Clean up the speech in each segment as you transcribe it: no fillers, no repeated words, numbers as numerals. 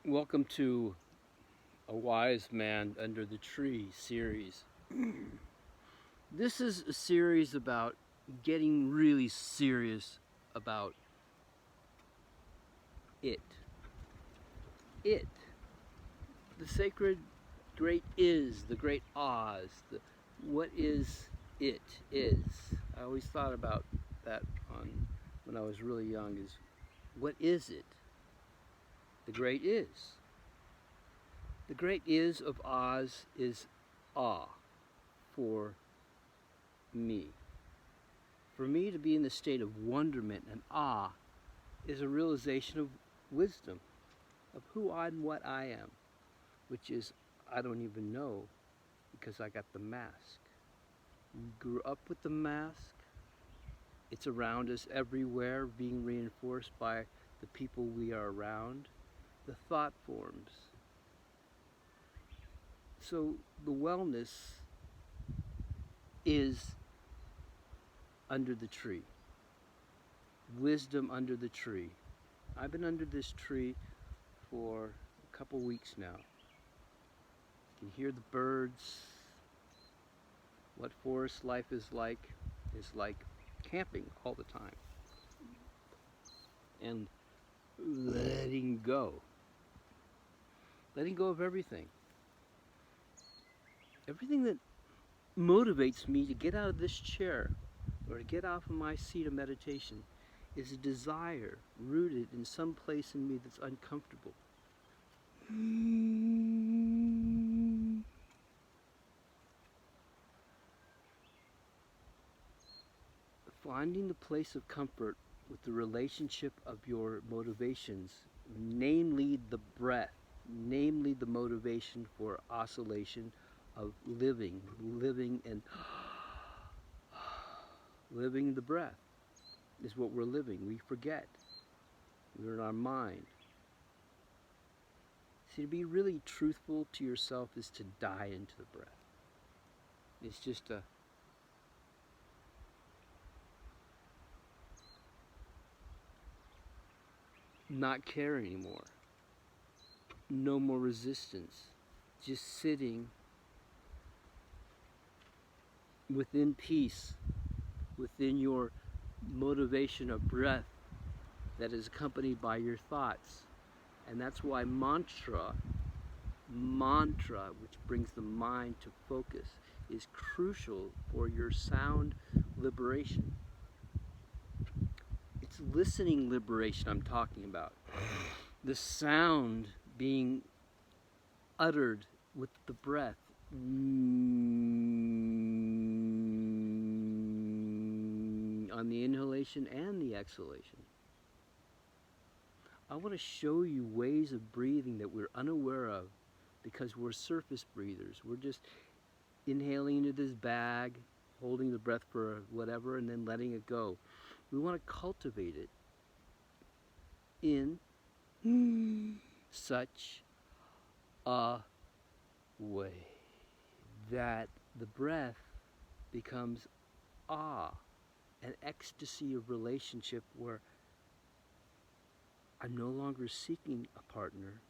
Welcome to a Wise Man Under the Tree series. This is a series about getting really serious about it. It. The sacred great is, the great Oz. What is it is. I always thought about that when I was really young is, what is it? The great is. The great is of Oz is awe for me. For me to be in the state of wonderment and awe is a realization of wisdom, of who and what I am, which is I don't even know because I got the mask. We grew up with the mask. It's around us everywhere, being reinforced by the people we are around, the thought forms. So the wellness is under the tree. Wisdom under the tree. I've been under this tree for a couple weeks now. You can hear the birds. What forest life is like camping all the time. And letting go. Letting go of everything. Everything that motivates me to get out of this chair or to get off of my seat of meditation is a desire rooted in some place in me that's uncomfortable. Finding the place of comfort with the relationship of your motivations, namely the breath, namely the motivation for oscillation of living and living the breath is what we're living. We forget. We're in our mind. See, to be really truthful to yourself is to die into the breath. It's just a not care anymore. No more resistance. Just sitting within peace, within your motivation of breath that is accompanied by your thoughts. And that's why mantra, which brings the mind to focus, is crucial for your sound liberation. It's listening liberation I'm talking about. The sound being uttered with the breath. On the inhalation and the exhalation. I want to show you ways of breathing that we're unaware of because we're surface breathers. We're just inhaling into this bag, holding the breath for whatever, and then letting it go. We want to cultivate it in such a way that the breath becomes awe, an ecstasy of relationship where I'm no longer seeking a partner,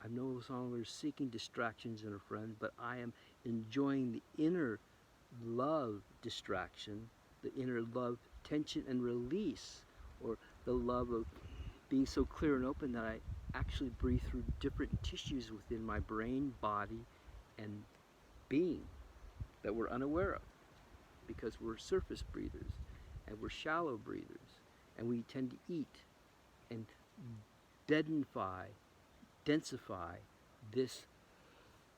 I'm no longer seeking distractions in a friend, but I am enjoying the inner love distraction, the inner love tension and release, or the love of being so clear and open that I actually breathe through different tissues within my brain, body, and being that we're unaware of because we're surface breathers and we're shallow breathers and we tend to eat and densify this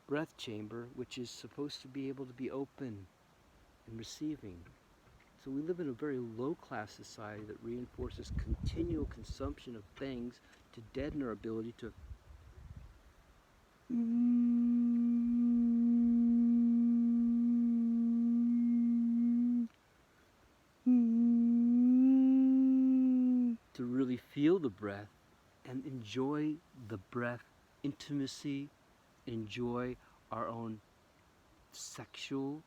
breath chamber, which is supposed to be able to be open and receiving. So we live in a very low-class society that reinforces continual consumption of things to deaden our ability to really feel the breath and enjoy the breath intimacy, enjoy our own sexual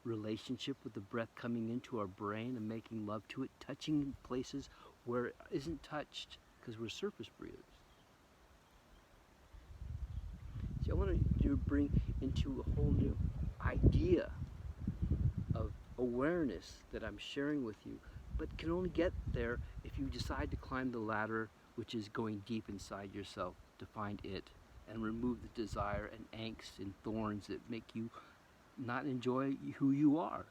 relationship with the breath coming into our brain and making love to it, touching places where it isn't touched because we're surface breathers. to bring into a whole new idea of awareness that I'm sharing with you, but can only get there if you decide to climb the ladder, which is going deep inside yourself to find it and remove the desire and angst and thorns that make you not enjoy who you are.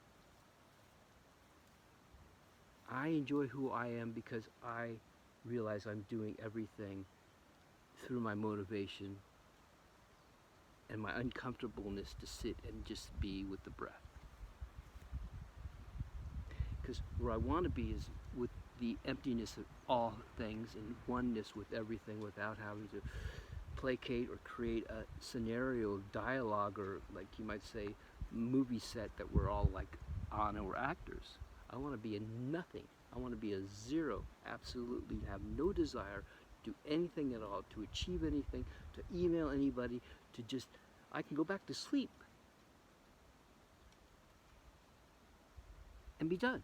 I enjoy who I am because I realize I'm doing everything through my motivation and my uncomfortableness to sit and just be with the breath. Because where I want to be is with the emptiness of all things and oneness with everything without having to placate or create a scenario, dialogue, or like you might say, movie set that we're all like on and we're actors. I want to be a nothing. I want to be a zero. Absolutely have no desire to do anything at all, to achieve anything, to email anybody, to just, I can go back to sleep and be done.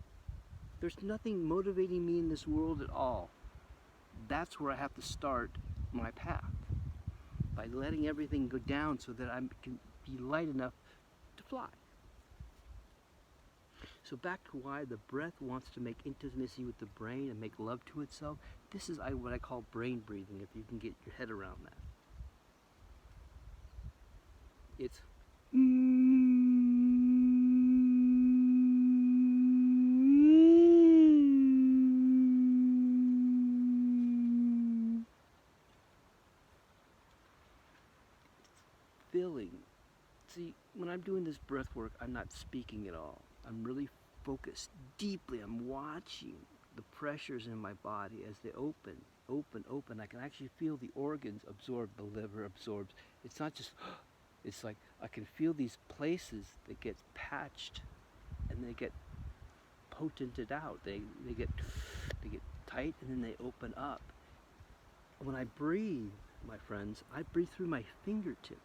There's nothing motivating me in this world at all. That's where I have to start my path, by letting everything go down so that I can be light enough to fly. So back to why the breath wants to make intimacy with the brain and make love to itself. This is what I call brain breathing, if you can get your head around that. It's feeling. See, when I'm doing this breath work, I'm not speaking at all. I'm really focused deeply. I'm watching the pressures in my body as they open. I can actually feel the organs absorb, the liver absorbs. It's not just, it's like I can feel these places that get patched and they get potented out. They get tight and then they open up. When I breathe, my friends, I breathe through my fingertips.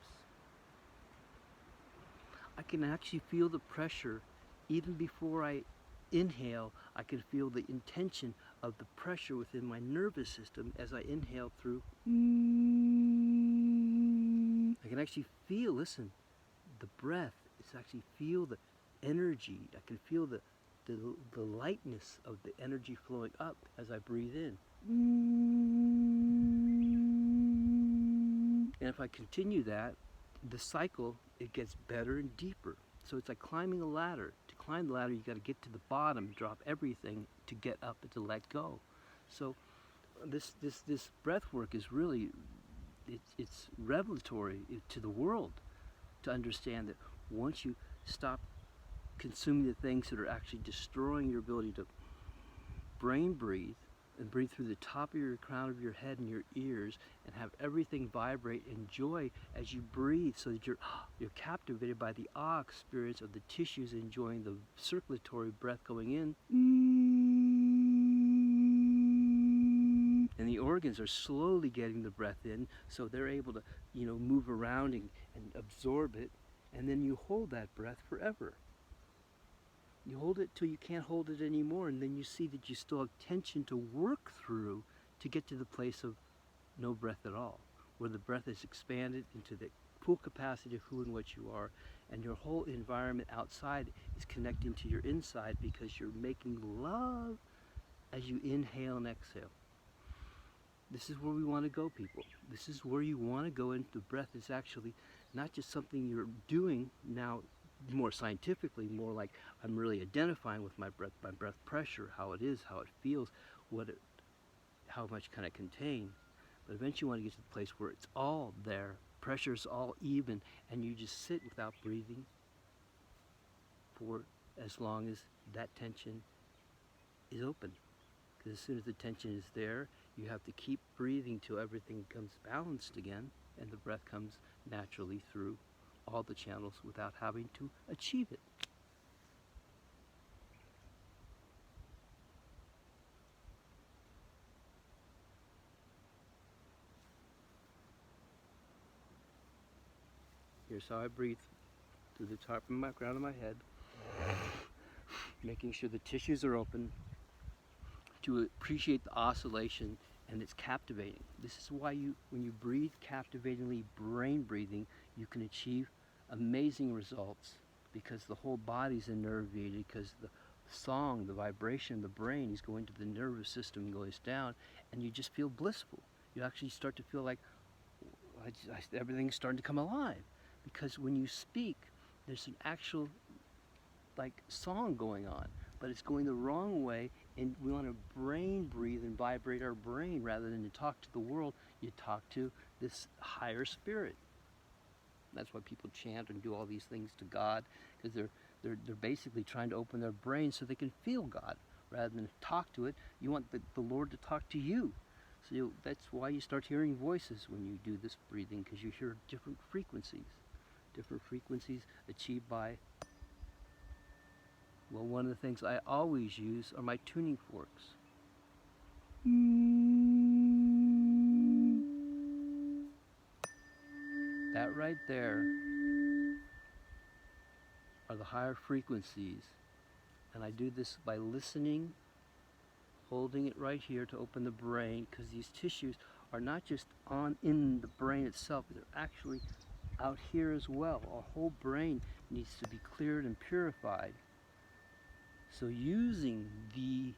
I can actually feel the pressure even before I inhale. I can feel the intention of the pressure within my nervous system as I inhale through. I can actually feel, listen, the breath. It's actually feel the energy. I can feel the lightness of the energy flowing up as I breathe in. And if I continue that, the cycle, it gets better and deeper. So it's like climbing a ladder. To climb the ladder, you got to get to the bottom, drop everything to get up and to let go. So this breath work is really, it's revelatory to the world to understand that once you stop consuming the things that are actually destroying your ability to brain breathe, and breathe through the top of your crown of your head and your ears and have everything vibrate in joy as you breathe, so that you're captivated by the awe experience of the tissues enjoying the circulatory breath going in. And the organs are slowly getting the breath in, so they're able to, move around and absorb it, and then you hold that breath forever. You hold it till you can't hold it anymore, and then you see that you still have tension to work through to get to the place of no breath at all, where the breath is expanded into the full capacity of who and what you are, and your whole environment outside is connecting to your inside because you're making love as you inhale and exhale. This is where we want to go, people. This is where you want to go, and the breath is actually not just something you're doing now more scientifically, more like I'm really identifying with my breath pressure, how it is, how it feels, how much can I contain. But eventually you want to get to the place where it's all there, pressure's all even, and you just sit without breathing for as long as that tension is open. Because as soon as the tension is there, you have to keep breathing till everything becomes balanced again, and the breath comes naturally through all the channels without having to achieve it. Here's how I breathe through the top of my crown of my head, making sure the tissues are open to appreciate the oscillation, and it's captivating. This is why when you breathe captivatingly, brain breathing, you can achieve amazing results, because the whole body's innervated, because the song, the vibration of the brain is going to the nervous system and goes down, and you just feel blissful. You actually start to feel like everything's starting to come alive, because when you speak, there's an actual like song going on, but it's going the wrong way, and we want to brain breathe and vibrate our brain rather than to talk to the world. You talk to this higher spirit. That's why people chant and do all these things to God, because they're basically trying to open their brain so they can feel God rather than talk to it. You want the Lord to talk to you. So that's why you start hearing voices when you do this breathing, because you hear different frequencies achieved by, well, one of the things I always use are my tuning forks. That right there are the higher frequencies, and I do this by listening, holding it right here to open the brain, because these tissues are not just in the brain itself, they're actually out here as well. Our whole brain needs to be cleared and purified. So using the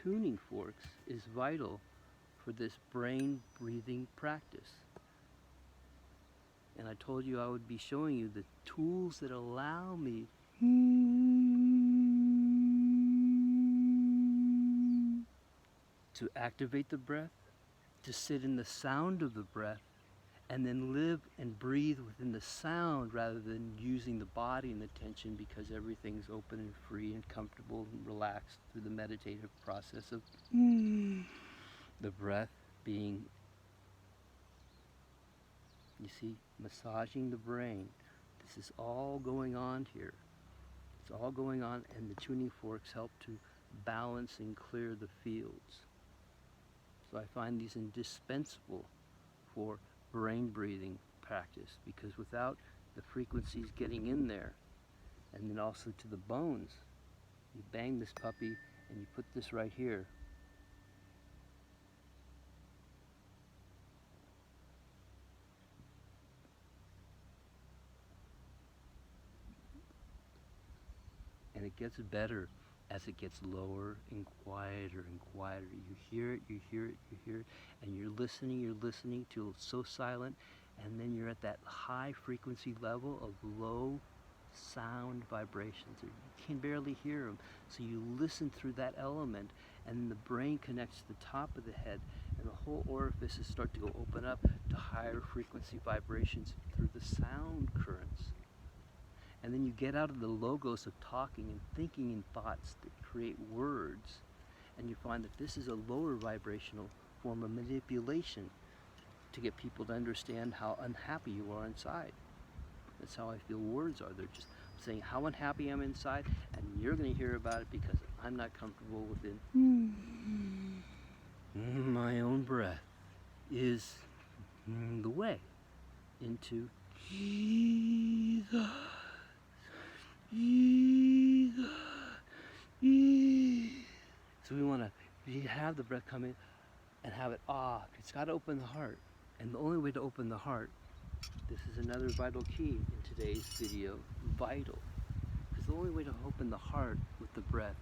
tuning forks is vital for this brain breathing practice. And I told you I would be showing you the tools that allow me to activate the breath, to sit in the sound of the breath, and then live and breathe within the sound rather than using the body and the tension, because everything's open and free and comfortable and relaxed through the meditative process of the breath being, you see, massaging the brain. This is all going on here. It's all going on, and the tuning forks help to balance and clear the fields. So I find these indispensable for brain breathing practice, because without the frequencies getting in there, and then also to the bones, you bang this puppy and you put this right here. And it gets better as it gets lower and quieter and quieter. You hear it, you hear it, you hear it, and you're listening till it's so silent, and then you're at that high frequency level of low sound vibrations. You can barely hear them. So you listen through that element, and the brain connects to the top of the head, and the whole orifices start to go open up to higher frequency vibrations through the sound currents. And then you get out of the logos of talking and thinking in thoughts that create words, and you find that this is a lower vibrational form of manipulation to get people to understand how unhappy you are inside. That's how I feel words are. They're just saying how unhappy I'm inside, and you're going to hear about it because I'm not comfortable within my own breath is the way into Jesus. So we want to have the breath come in and have it it's got to open the heart. And the only way to open the heart, this is another vital key in today's video, vital. Because the only way to open the heart with the breath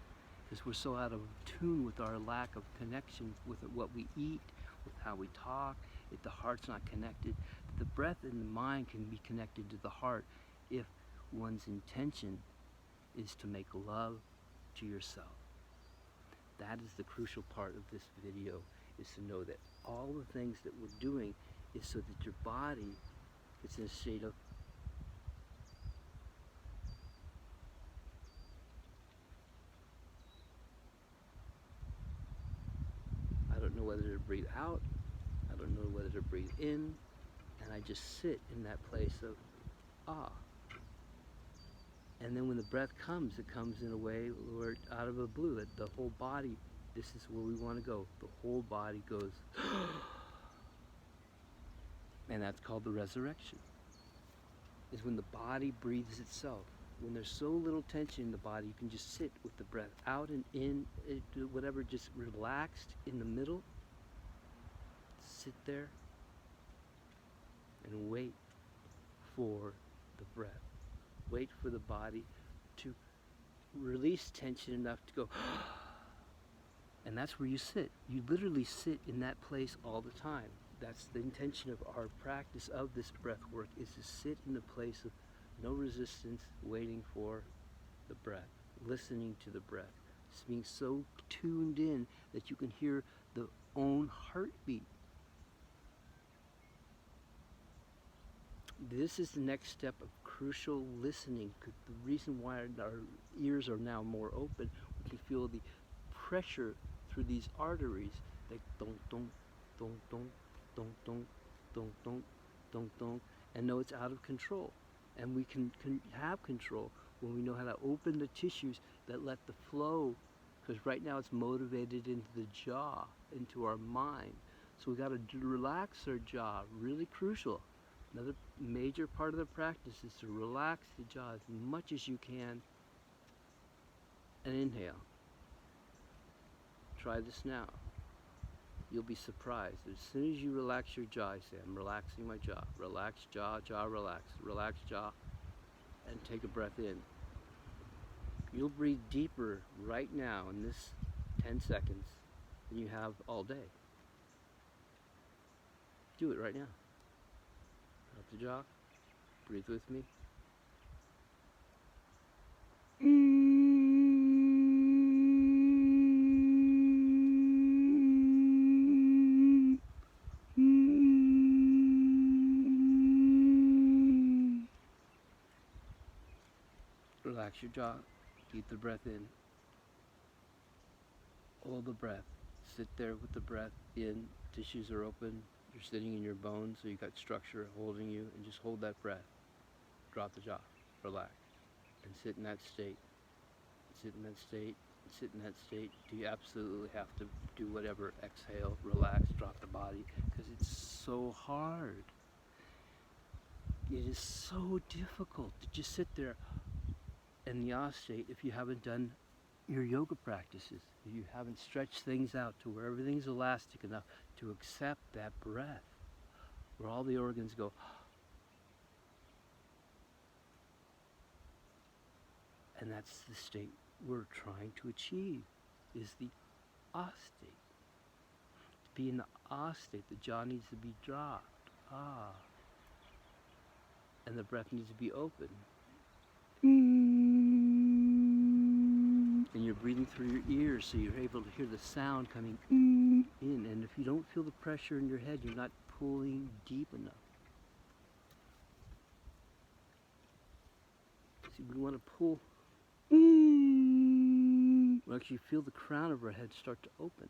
is we're so out of tune with our lack of connection with what we eat, with how we talk. If the heart's not connected, the breath and the mind can be connected to the heart if one's intention is to make love to yourself. That is the crucial part of this video, is to know that all the things that we're doing is so that your body is in a state of I don't know whether to breathe out, I don't know whether to breathe in, and I just sit in that place of And then when the breath comes, it comes in a way where out of the blue, that the whole body, this is where we want to go. The whole body goes, and that's called the resurrection. Is when the body breathes itself. When there's so little tension in the body, you can just sit with the breath out and in, whatever, just relaxed in the middle. Sit there. and wait for the breath. Wait for the body to release tension enough to go, and that's where you sit. You literally sit in that place all the time. That's the intention of our practice of this breath work, is to sit in the place of no resistance, waiting for the breath, listening to the breath, just being so tuned in that you can hear the own heartbeat. This is the next step of crucial listening. The reason why our ears are now more open, we can feel the pressure through these arteries, like dong dong, dong dong, dong dong, dong dong, dong dong, and know it's out of control. And we can have control when we know how to open the tissues that let the flow, because right now it's motivated into the jaw, into our mind. So we got to relax our jaw, really crucial. Another major part of the practice is to relax the jaw as much as you can and inhale. Try this now. You'll be surprised. As soon as you relax your jaw, you say, I'm relaxing my jaw. Relax jaw, jaw relax. Relax jaw, and take a breath in. You'll breathe deeper right now in this 10 seconds than you have all day. Do it right now. Drop the jaw. Breathe with me. Relax your jaw. Keep the breath in. Hold the breath. Sit there with the breath in. Tissues are open. You're sitting in your bones, so you got structure holding you, and just hold that breath. Drop the jaw. Relax. And sit in that state. Sit in that state. Sit in that state. Do you absolutely have to do whatever? Exhale, relax, drop the body, because it's so hard. It is so difficult to just sit there in the off state if you haven't done your yoga practices, if you haven't stretched things out to where everything's elastic enough to accept that breath, where all the organs go. And that's the state we're trying to achieve, is the ah state. To be in the ah state, the jaw needs to be dropped. Ah. And the breath needs to be open. And you're breathing through your ears, so you're able to hear the sound coming in. And if you don't feel the pressure in your head, you're not pulling deep enough. See, we want to pull. We'll actually feel the crown of our head start to open.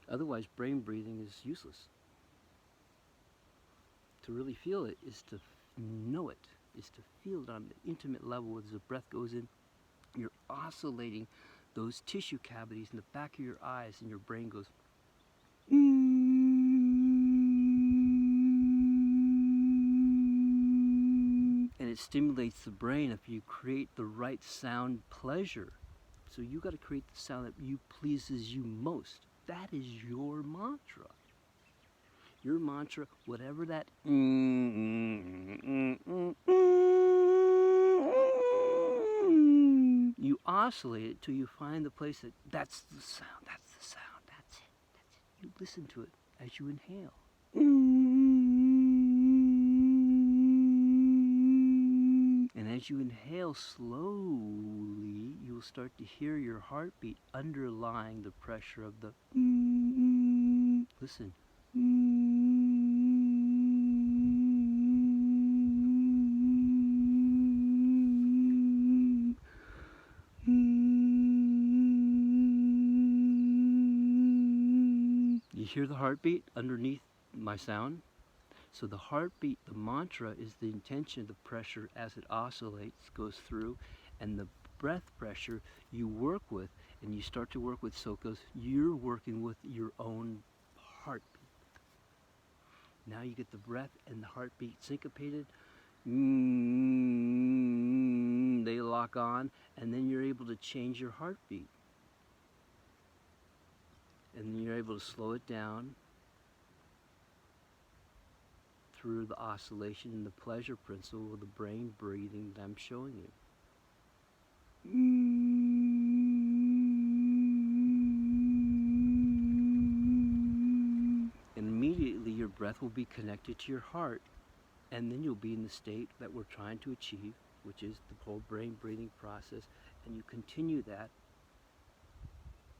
Otherwise, brain breathing is useless. To really feel it is to know it, is to feel it on the intimate level as the breath goes in. You're oscillating those tissue cavities in the back of your eyes, and your brain goes. And it stimulates the brain if you create the right sound pleasure. So you got to create the sound that pleases you most. That is your mantra. Your mantra, whatever that you oscillate it till you find the place that's the sound, that's it. You listen to it as you inhale. And as you inhale slowly, you will start to hear your heartbeat underlying the pressure of the listen. You hear the heartbeat underneath my sound? So the heartbeat, the mantra, is the intention of the pressure as it oscillates, goes through, and the breath pressure you work with, and you start to work with Sokas, you're working with your own heartbeat. Now you get the breath and the heartbeat syncopated. They lock on, and then you're able to change your heartbeat. And then you're able to slow it down through the oscillation and the pleasure principle of the brain breathing that I'm showing you. And immediately your breath will be connected to your heart, and then you'll be in the state that we're trying to achieve, which is the whole brain breathing process, and you continue that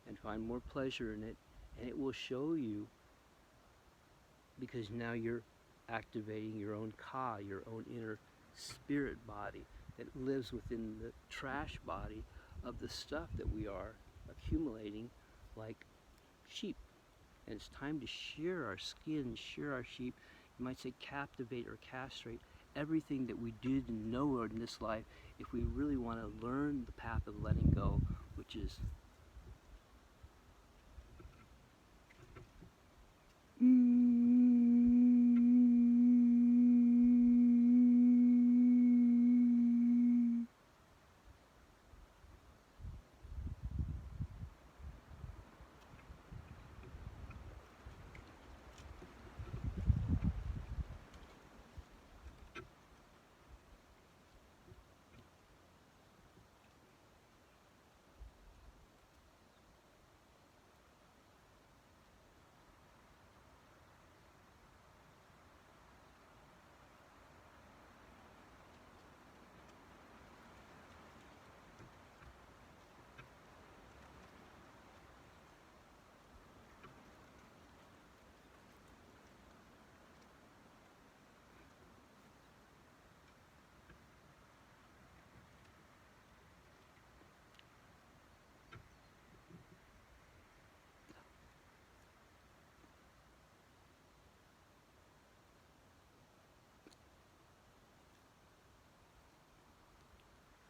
and find more pleasure in it, and it will show you, because now you're activating your own ka, your own inner spirit body that lives within the trash body of the stuff that we are accumulating like sheep. And it's time to shear our skin, shear our sheep. You might say captivate or castrate everything that we did know in this life if we really want to learn the path of letting go, which is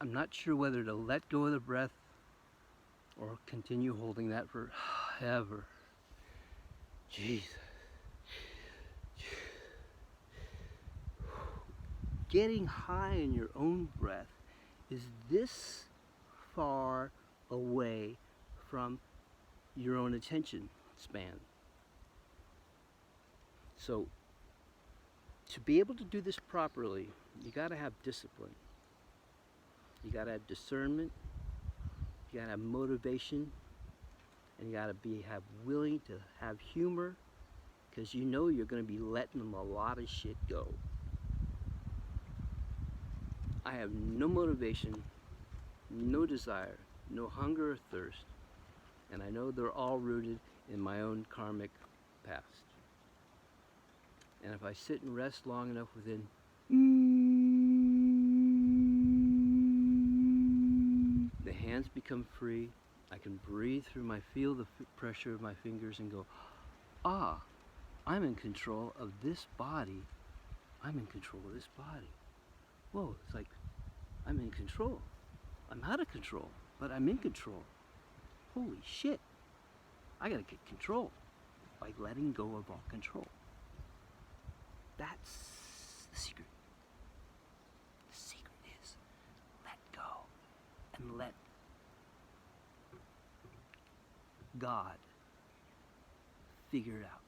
I'm not sure whether to let go of the breath or continue holding that forever. Jesus. Getting high in your own breath is this far away from your own attention span. So, to be able to do this properly, you got to have discipline. You got to have discernment, you got to have motivation, and you got to be willing to have humor, because you know you're going to be letting a lot of shit go. I have no motivation, no desire, no hunger or thirst, and I know they're all rooted in my own karmic past. And if I sit and rest long enough within the hands become free. I can breathe through feel the pressure of my fingers and go, ah, I'm in control of this body. I'm in control of this body. Whoa, it's like I'm in control. I'm out of control, but I'm in control. Holy shit. I gotta get control by letting go of all control. That's the secret. The secret is let go and let God figure it out.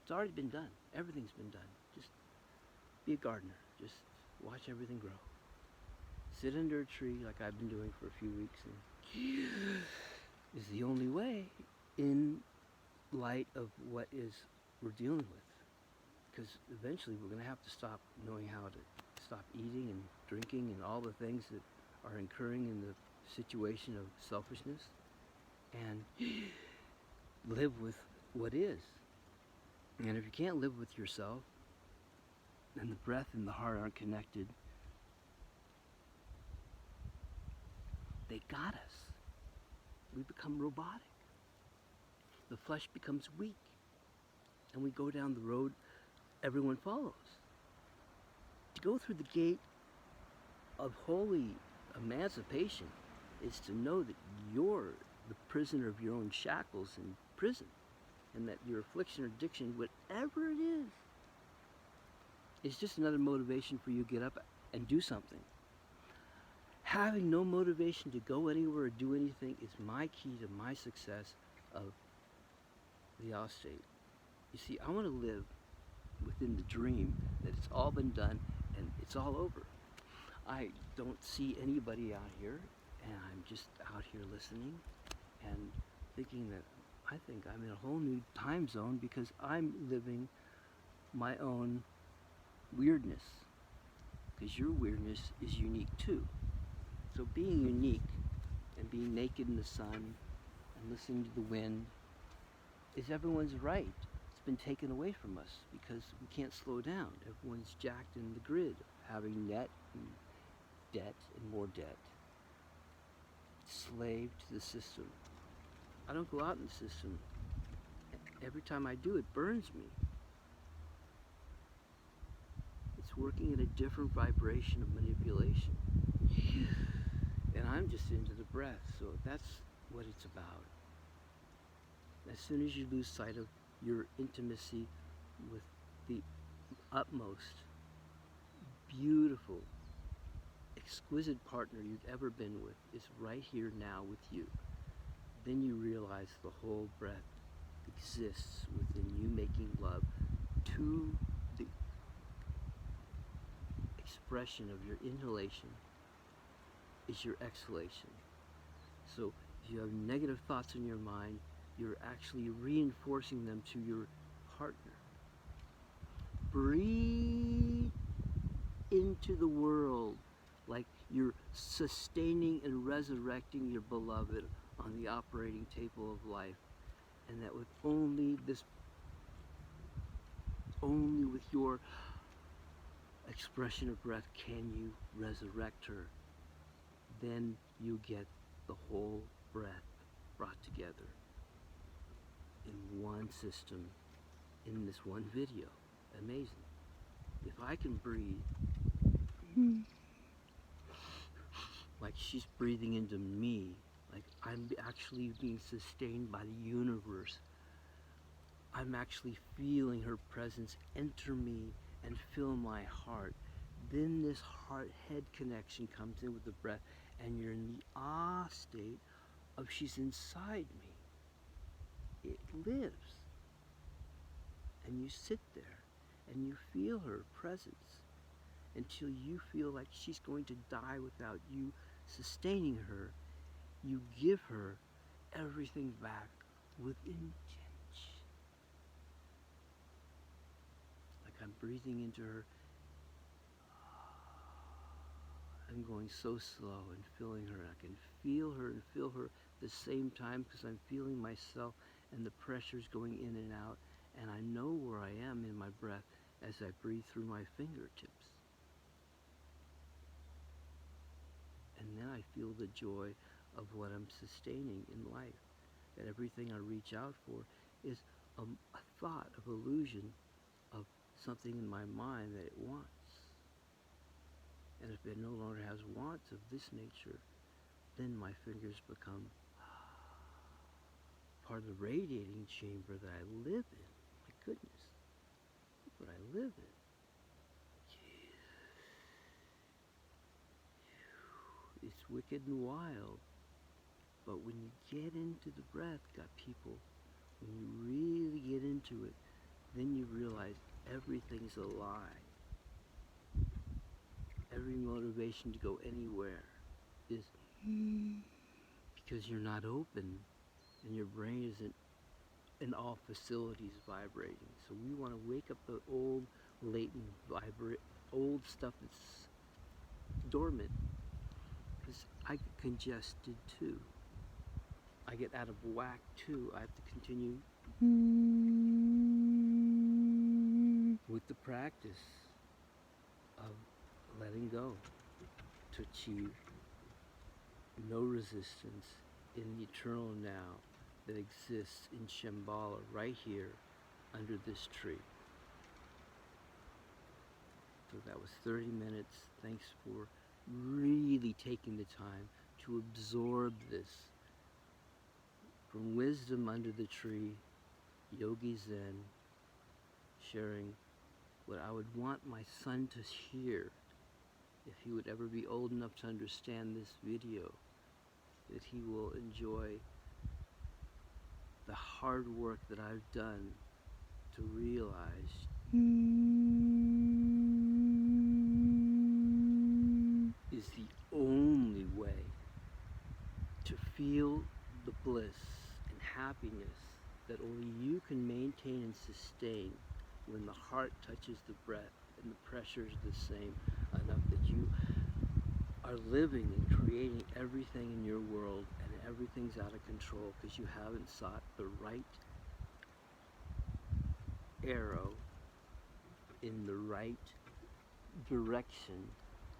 It's already been done. Everything's been done. Just be a gardener. Just watch everything grow. Sit under a tree like I've been doing for a few weeks, and is the only way in light of what we're dealing with. Because eventually we're going to have to stop knowing how to stop eating and drinking and all the things that are occurring in the situation of selfishness, and live with what is. And if you can't live with yourself, and the breath and the heart aren't connected, they got us. We become robotic. The flesh becomes weak, and we go down the road everyone follows. To go through the gate of holy emancipation is to know that you're the prisoner of your own shackles in prison, and that your affliction or addiction, whatever it is just another motivation for you to get up and do something. Having no motivation to go anywhere or do anything is my key to my success of the austate. You see, I want to live within the dream that it's all been done and it's all over. I don't see anybody out here, and I'm just out here listening and thinking that I think I'm in a whole new time zone because I'm living my own weirdness. Because your weirdness is unique too. So being unique and being naked in the sun and listening to the wind is everyone's right. It's been taken away from us because we can't slow down. Everyone's jacked in the grid, having net and debt and more debt. Slave to the system. I don't go out in the system. Every time I do, it burns me. It's working at a different vibration of manipulation. And I'm just into the breath, so that's what it's about. As soon as you lose sight of your intimacy with the utmost beautiful, exquisite partner you've ever been with is right here now with you, then you realize the whole breath exists within you, making love to the expression of your inhalation is your exhalation. So if you have negative thoughts in your mind, you're actually reinforcing them to your partner. Breathe into the world like you're sustaining and resurrecting your beloved on the operating table of life, and that with only with your expression of breath can you resurrect her. Then you get the whole breath brought together in one system, in this one video. Amazing. If I can breathe like she's breathing into me, like I'm actually being sustained by the universe, I'm actually feeling her presence enter me and fill my heart, then this heart-head connection comes in with the breath, and you're in the ah state of she's inside me. It lives. And you sit there and you feel her presence until you feel like she's going to die without you sustaining her. You give her everything back with intention. Like I'm breathing into her. I'm going so slow and feeling her. I can feel her and feel her at the same time because I'm feeling myself and the pressures going in and out. And I know where I am in my breath as I breathe through my fingertips. And then I feel the joy of what I'm sustaining in life. That everything I reach out for is a thought of illusion of something in my mind that it wants. And if it no longer has wants of this nature, then my fingers become part of the radiating chamber that I live in. My goodness, look what I live in. It's wicked and wild. But when you get into the breath, got people, when you really get into it, then you realize everything's a lie. Every motivation to go anywhere is because you're not open and your brain isn't in all facilities vibrating. So we want to wake up the old latent old stuff that's dormant, because I get congested too. I get out of whack too. I have to continue with the practice of letting go to achieve no resistance in the eternal now that exists in Shambhala right here under this tree. So that was 30 minutes. Thanks for really taking the time to absorb this. From wisdom under the tree, Yogi Zen, sharing what I would want my son to hear if he would ever be old enough to understand this video, that he will enjoy the hard work that I've done to realize is the only way to feel the bliss and happiness that only you can maintain and sustain when the heart touches the breath and the pressure is the same enough that you are living and creating everything in your world and everything's out of control because you haven't sought the right arrow in the right direction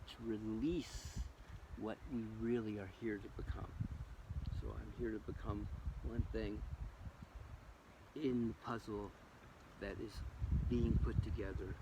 to release what we really are here to become. So I'm here to become one thing in the puzzle that is being put together.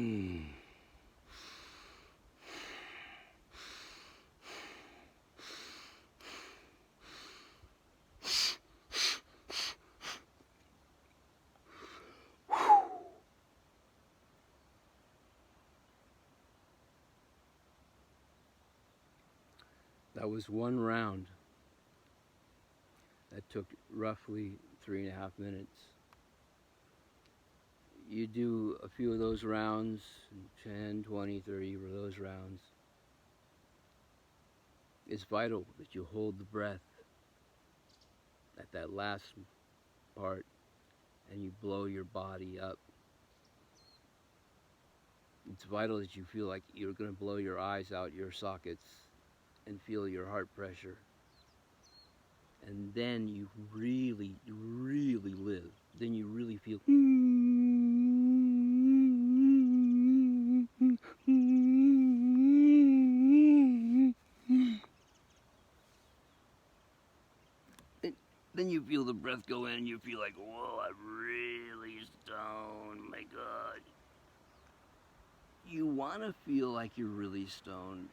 That was one round. That took roughly 3.5 minutes. You do a few of those rounds, 10, 20, 30 of those rounds. It's vital that you hold the breath at that last part and you blow your body up. It's vital that you feel like you're going to blow your eyes out your sockets and feel your heart pressure. And then you really, really live. Then you really feel. Then you feel the breath go in and you feel like, whoa, I'm really stoned, my God. You want to feel like you're really stoned,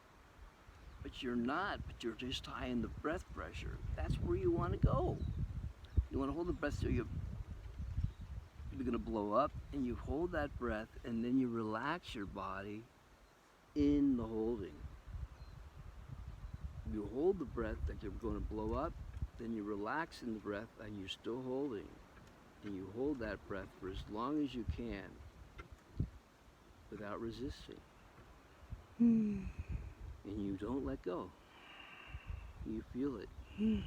but you're not, but you're just high in the breath pressure. That's where you want to go. You want to hold the breath so you're going to blow up, and you hold that breath, and then you relax your body in the holding. You hold the breath like you're going to blow up, then you relax in the breath and you're still holding. And you hold that breath for as long as you can without resisting. And you don't let go. You feel it. You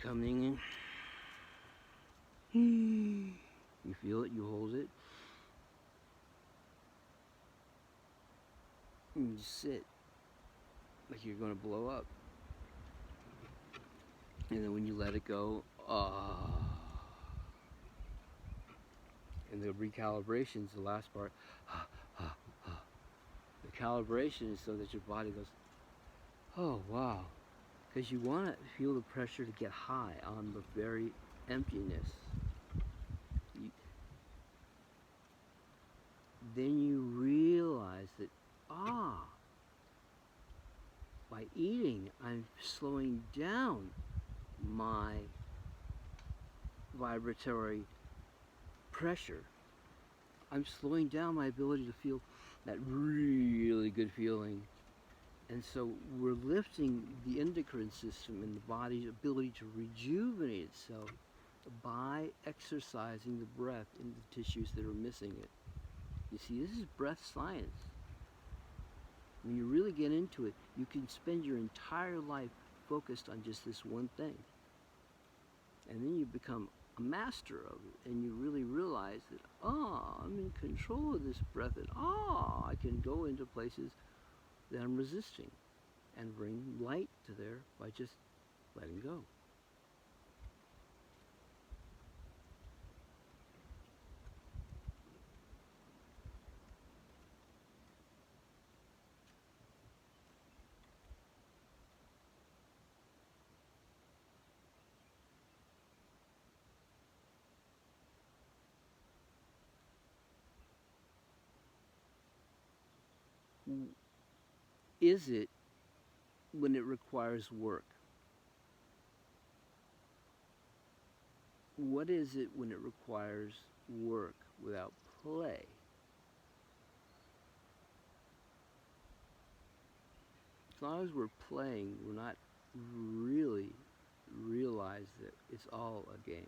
coming in. You feel it, you hold it. And you sit like you're going to blow up. And then when you let it go, and the recalibration is the last part. The calibration is so that your body goes, oh wow. Because you want to feel the pressure to get high on the very emptiness. Then you realize that, by eating, I'm slowing down my vibratory pressure. I'm slowing down my ability to feel that really good feeling. And so we're lifting the endocrine system and the body's ability to rejuvenate itself by exercising the breath in the tissues that are missing it. You see, this is breath science. When you really get into it, you can spend your entire life focused on just this one thing. And then you become a master of it, and you really realize that, I'm in control of this breath, and I can go into places that I'm resisting and bring light to there by just letting go. Is it when it requires work? What is it when it requires work without play? As long as we're playing, we're not really realize that it's all a game.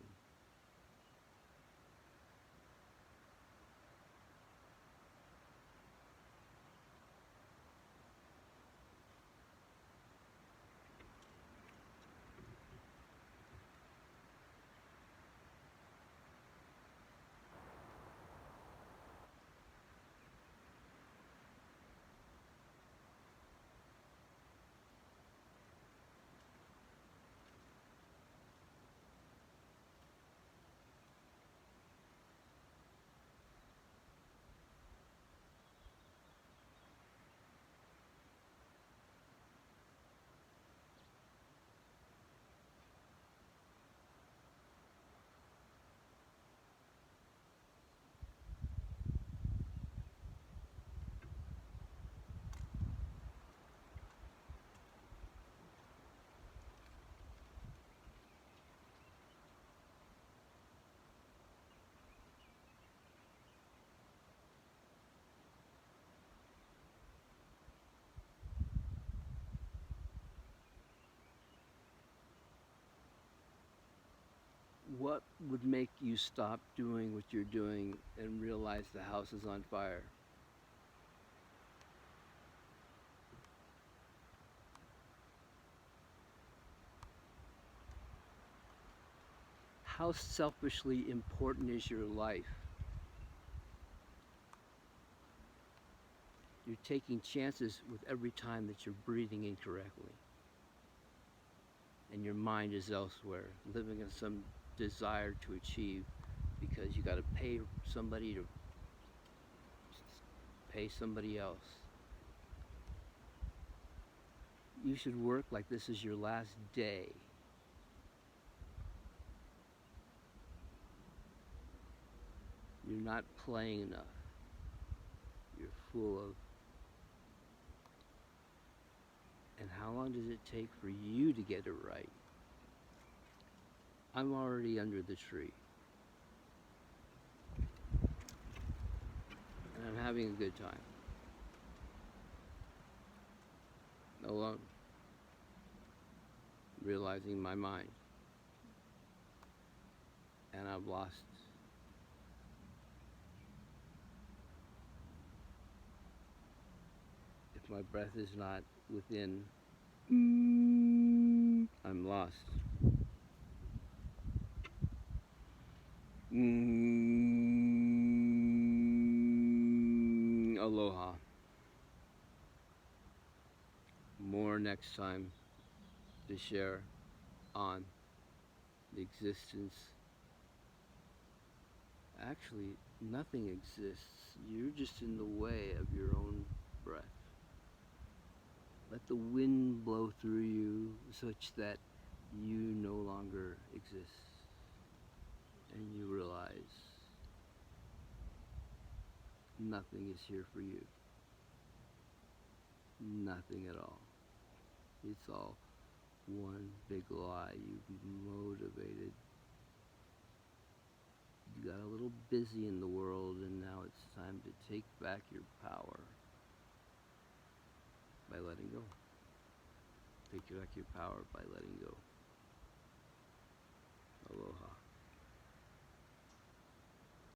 What would make you stop doing what you're doing and realize the house is on fire? How selfishly important is your life? You're taking chances with every time that you're breathing incorrectly. And your mind is elsewhere, living in some desire to achieve because you got to pay somebody to pay somebody else. You should work like this is your last day. You're not playing enough. You're full of. And how long does it take for you to get it right? I'm already under the tree. And I'm having a good time. Alone. realizing my mind. And I've lost. If my breath is not within, I'm lost. Aloha. More next time to share on the existence. Actually, nothing exists. You're just in the way of your own breath. Let the wind blow through you such that you no longer exist. And you realize nothing is here for you. Nothing at all. It's all one big lie. You've motivated. You got a little busy in the world, and now it's time to take back your power by letting go. Take back your power by letting go. Aloha.